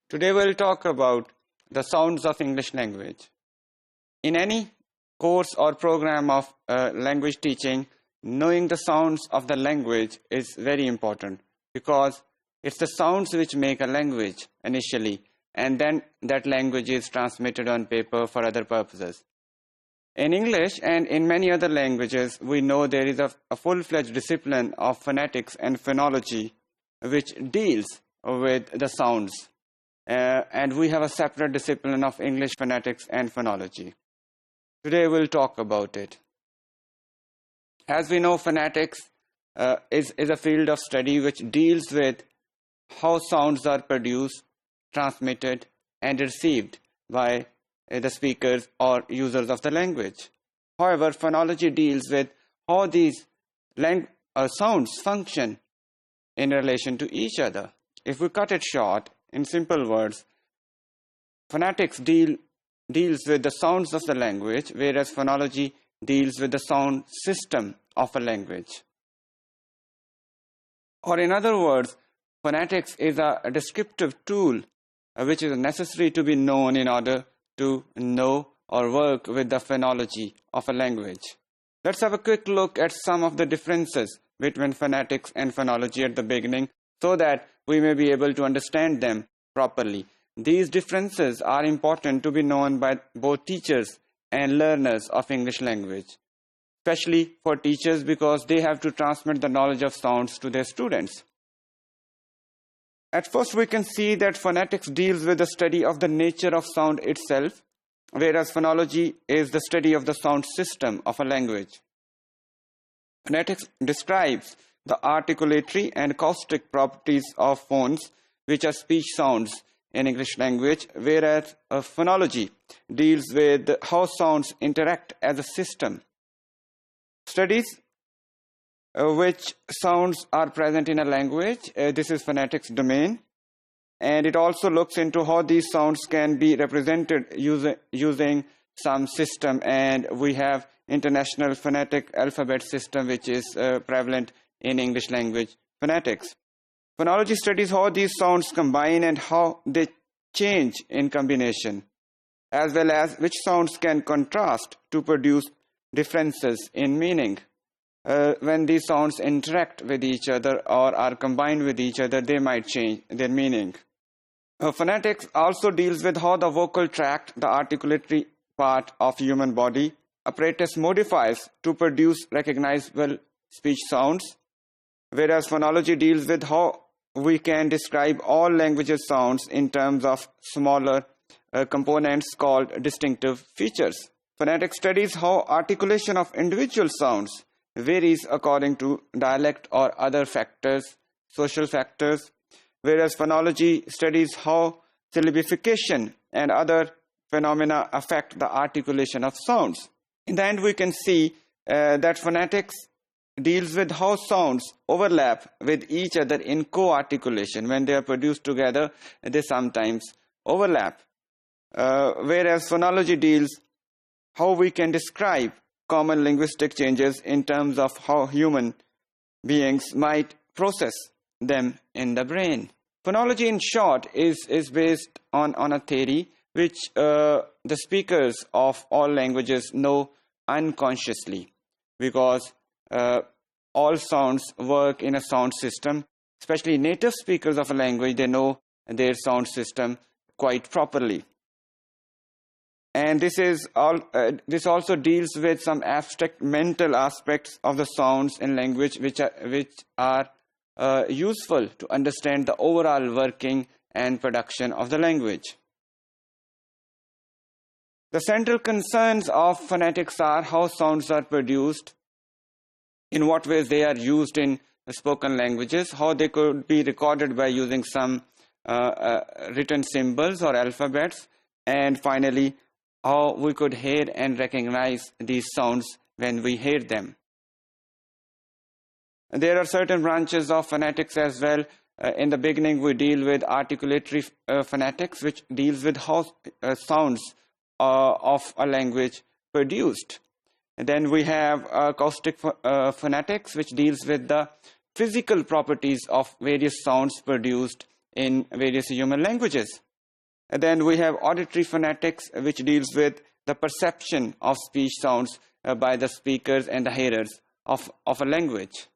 Today we'll talk about the sounds of English language. In any course or program of language teaching, knowing the sounds of the language is very important because it's the sounds which make a language initially, and then that language is transmitted on paper for other purposes. In English and in many other languages, we know there is a full-fledged discipline of phonetics and phonology which deals with the sounds. And we have a separate discipline of English phonetics and phonology. Today we'll talk about it. As we know, phonetics is a field of study which deals with how sounds are produced, transmitted, and received by the speakers or users of the language. However, phonology deals with how these sounds function in relation to each other. If we cut it short, in simple words, phonetics deals with the sounds of the language, whereas phonology deals with the sound system of a language. Or in other words, phonetics is a descriptive tool which is necessary to be known in order to know or work with the phonology of a language. Let's have a quick look at some of the differences between phonetics and phonology at the beginning so that we may be able to understand them properly. These differences are important to be known by both teachers and learners of English language, especially for teachers because they have to transmit the knowledge of sounds to their students. At first, we can see that phonetics deals with the study of the nature of sound itself, whereas phonology is the study of the sound system of a language. Phonetics describes the articulatory and caustic properties of phones, which are speech sounds in English language, whereas phonology deals with how sounds interact as a system. Studies which sounds are present in a language, this is phonetics domain, and it also looks into how these sounds can be represented using some system, and we have International Phonetic Alphabet System which is prevalent in English language phonetics. Phonology studies how these sounds combine and how they change in combination, as well as which sounds can contrast to produce differences in meaning. When these sounds interact with each other or are combined with each other, they might change their meaning. Phonetics also deals with how the vocal tract, the articulatory part of human body, apparatus modifies to produce recognizable speech sounds, whereas phonology deals with how we can describe all languages' sounds in terms of smaller components called distinctive features. Phonetics studies how articulation of individual sounds varies according to dialect or other factors, social factors, whereas phonology studies how syllabification and other phenomena affect the articulation of sounds. In the end, we can see that phonetics deals with how sounds overlap with each other in co-articulation. When they are produced together, they sometimes overlap. Whereas phonology deals how we can describe common linguistic changes in terms of how human beings might process them in the brain. Phonology, in short, is based on a theory which the speakers of all languages know unconsciously, because all sounds work in a sound system. Especially native speakers of a language, they know their sound system quite properly. And this also deals with some abstract mental aspects of the sounds in language which are useful to understand the overall working and production of the language. The central concerns of phonetics are how sounds are produced, in what ways they are used in spoken languages, how they could be recorded by using some written symbols or alphabets, and finally, how we could hear and recognize these sounds when we hear them. There are certain branches of phonetics as well. In the beginning, we deal with articulatory phonetics, which deals with how sounds of a language produced. And then we have acoustic phonetics, which deals with the physical properties of various sounds produced in various human languages. And then we have auditory phonetics, which deals with the perception of speech sounds by the speakers and the hearers of a language.